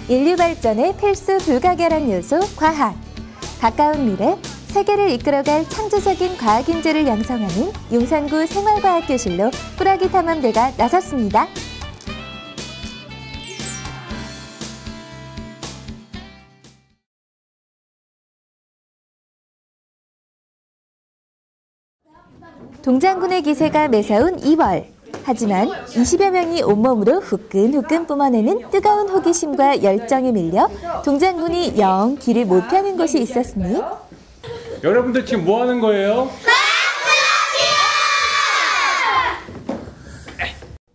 인류 발전의 필수 불가결한 요소 과학. 가까운 미래, 세계를 이끌어갈 창조적인 과학 인재를 양성하는 용산구 생활과학교실로 꾸러기 탐험대가 나섰습니다. 동장군의 기세가 매서운 2월. 하지만 20여 명이 온몸으로 후끈후끈 뿜어내는 뜨거운 호기심과 열정에 밀려 동장군이 영 길을 못 펴는 곳이 있었으니 여러분들 지금 뭐 하는 거예요?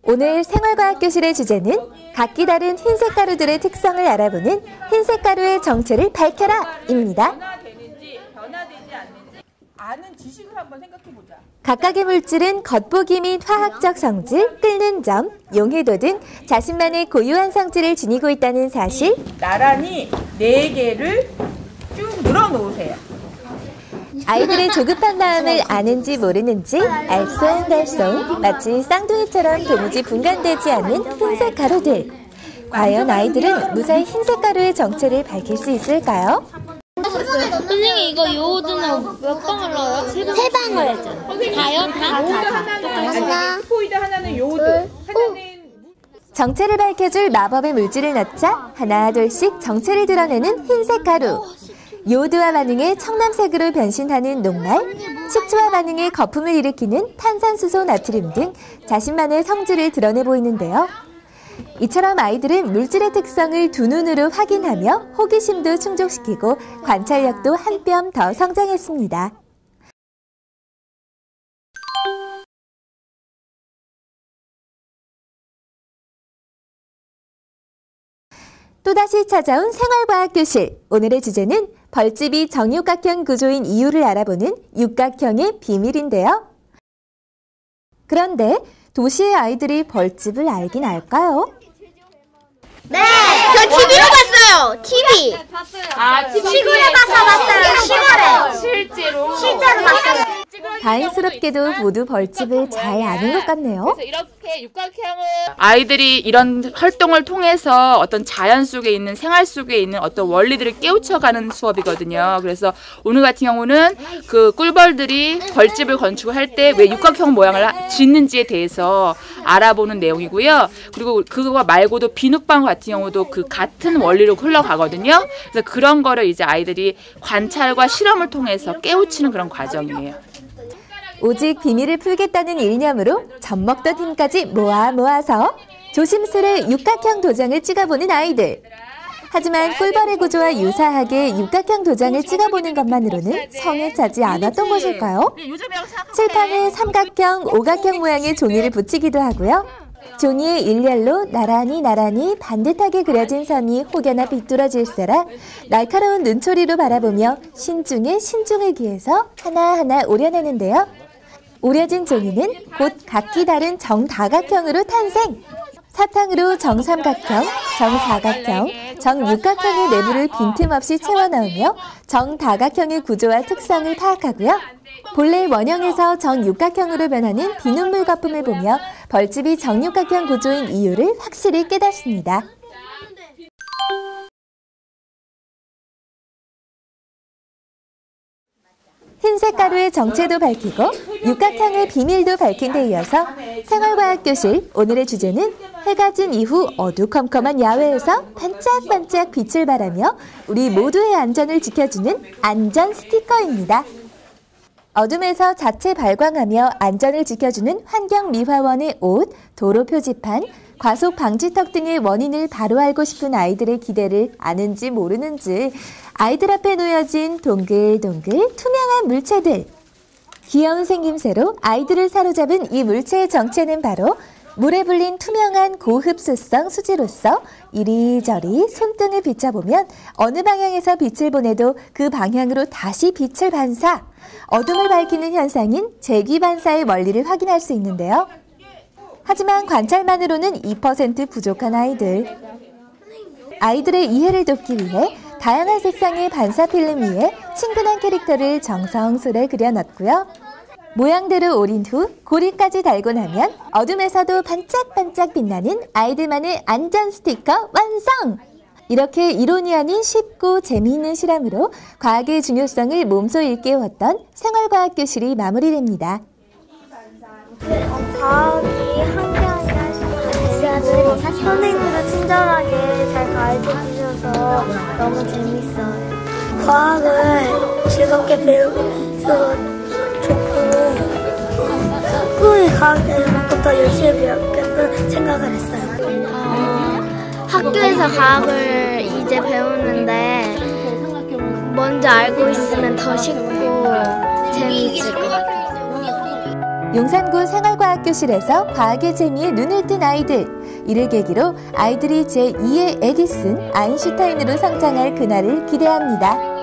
오늘 생활과학교실의 주제는 각기 다른 흰색 가루들의 특성을 알아보는 흰색 가루의 정체를 밝혀라!입니다. 변화되지 않는지 아는 지식을 한번 생각해보자. 각각의 물질은 겉보기 및 화학적 성질, 끓는 점, 용해도 등 자신만의 고유한 성질을 지니고 있다는 사실. 나란히 4개를 쭉 늘어놓으세요. 아이들의 조급한 마음을 아는지 모르는지 알쏭달쏭 마치 쌍둥이처럼 도무지 분간되지 않는 흰색 가루들. 과연 아이들은 무사히 흰색 가루의 정체를 밝힐 수 있을까요? 선생님 이거 요오드는 몇 방울 넣어요? 3방울 했죠. 다요? 다? 스포이드 하나는 요오드, 하나는 정체를 밝혀줄 마법의 물질을 넣자 하나 둘씩 정체를 드러내는 흰색 가루. 요오드와 반응해 청남색으로 변신하는 녹말, 식초와 반응해 거품을 일으키는 탄산수소 나트륨 등 자신만의 성질을 드러내 보이는데요. 이처럼 아이들은 물질의 특성을 두 눈으로 확인하며 호기심도 충족시키고 관찰력도 한 뼘 더 성장했습니다. 또다시 찾아온 생활과학교실. 오늘의 주제는 벌집이 정육각형 구조인 이유를 알아보는 육각형의 비밀인데요. 그런데 도시의 아이들이 벌집을 알긴 알까요? 네! 저 TV로 봤어요! TV! 시골에 가서 봤어요! 시골에! 실제로 봤어요! 다행스럽게도 모두 벌집을 잘 아는 것 같네요. 그래서 이렇게 육각형은 아이들이 이런 활동을 통해서 어떤 자연 속에 있는 생활 속에 있는 어떤 원리들을 깨우쳐가는 수업이거든요. 그래서 오늘 같은 경우는 그 꿀벌들이 벌집을 건축할 때 왜 육각형 모양을 짓는지에 대해서 알아보는 내용이고요. 그리고 그거 말고도 비눗방울 같은 경우도 그 같은 원리로 흘러가거든요. 그래서 그런 거를 이제 아이들이 관찰과 실험을 통해서 깨우치는 그런 과정이에요. 오직 비밀을 풀겠다는 일념으로 젖먹던 힘까지 모아서 조심스레 육각형 도장을 찍어보는 아이들. 하지만 꿀벌의 구조와 유사하게 육각형 도장을 찍어보는 것만으로는 성에 차지 않았던 것일까요? 칠판에 삼각형, 오각형 모양의 종이를 붙이기도 하고요. 종이의 일렬로 나란히 반듯하게 그려진 선이 혹여나 비뚤어질세라 날카로운 눈초리로 바라보며 신중에 신중을 기해서 하나하나 오려내는데요. 오려진 종이는 곧 각기 다른 정다각형으로 탄생! 사탕으로 정삼각형, 정사각형, 정육각형의 내부를 빈틈없이 채워넣으며 정다각형의 구조와 특성을 파악하고요. 본래 원형에서 정육각형으로 변하는 비눗물 거품을 보며 벌집이 정육각형 구조인 이유를 확실히 깨닫습니다. 흰색 가루의 정체도 밝히고 육각형의 비밀도 밝힌 데 이어서 생활과학교실 오늘의 주제는 해가 진 이후 어두컴컴한 야외에서 반짝반짝 빛을 발하며 우리 모두의 안전을 지켜주는 안전 스티커입니다. 어둠에서 자체 발광하며 안전을 지켜주는 환경미화원의 옷, 도로 표지판, 과속 방지턱 등의 원인을 바로 알고 싶은 아이들의 기대를 아는지 모르는지 아이들 앞에 놓여진 동글동글 투명한 물체들. 귀여운 생김새로 아이들을 사로잡은 이 물체의 정체는 바로 물에 불린 투명한 고흡수성 수지로서 이리저리 손등을 비춰보면 어느 방향에서 빛을 보내도 그 방향으로 다시 빛을 반사, 어둠을 밝히는 현상인 재귀반사의 원리를 확인할 수 있는데요. 하지만 관찰만으로는 2% 부족한 아이들. 아이들의 이해를 돕기 위해 다양한 색상의 반사 필름 위에 친근한 캐릭터를 정성스레 그려넣고요. 모양대로 오린 후 고리까지 달고 나면 어둠에서도 반짝반짝 빛나는 아이들만의 안전 스티커 완성! 이렇게 이론이 아닌 쉽고 재미있는 실험으로 과학의 중요성을 몸소 일깨웠던 생활과학교실이 마무리됩니다. 과학이 한계아니라 생각하시고 선생님도 친절하게 잘 가르쳐 주셔서 너무 재밌어요. 과학을 즐겁게 배우면서 좋고 꿈이 과학에만큼 더 열심히 배우겠다는 생각을 했어요. 학교에서 과학을 이제 배우는데 먼저 알고 있으면 더 쉽고 재미있을 것 같아요. 용산구 생활과학교실에서 과학의 재미에 눈을 뜬 아이들. 이를 계기로 아이들이 제2의 에디슨, 아인슈타인으로 성장할 그날을 기대합니다.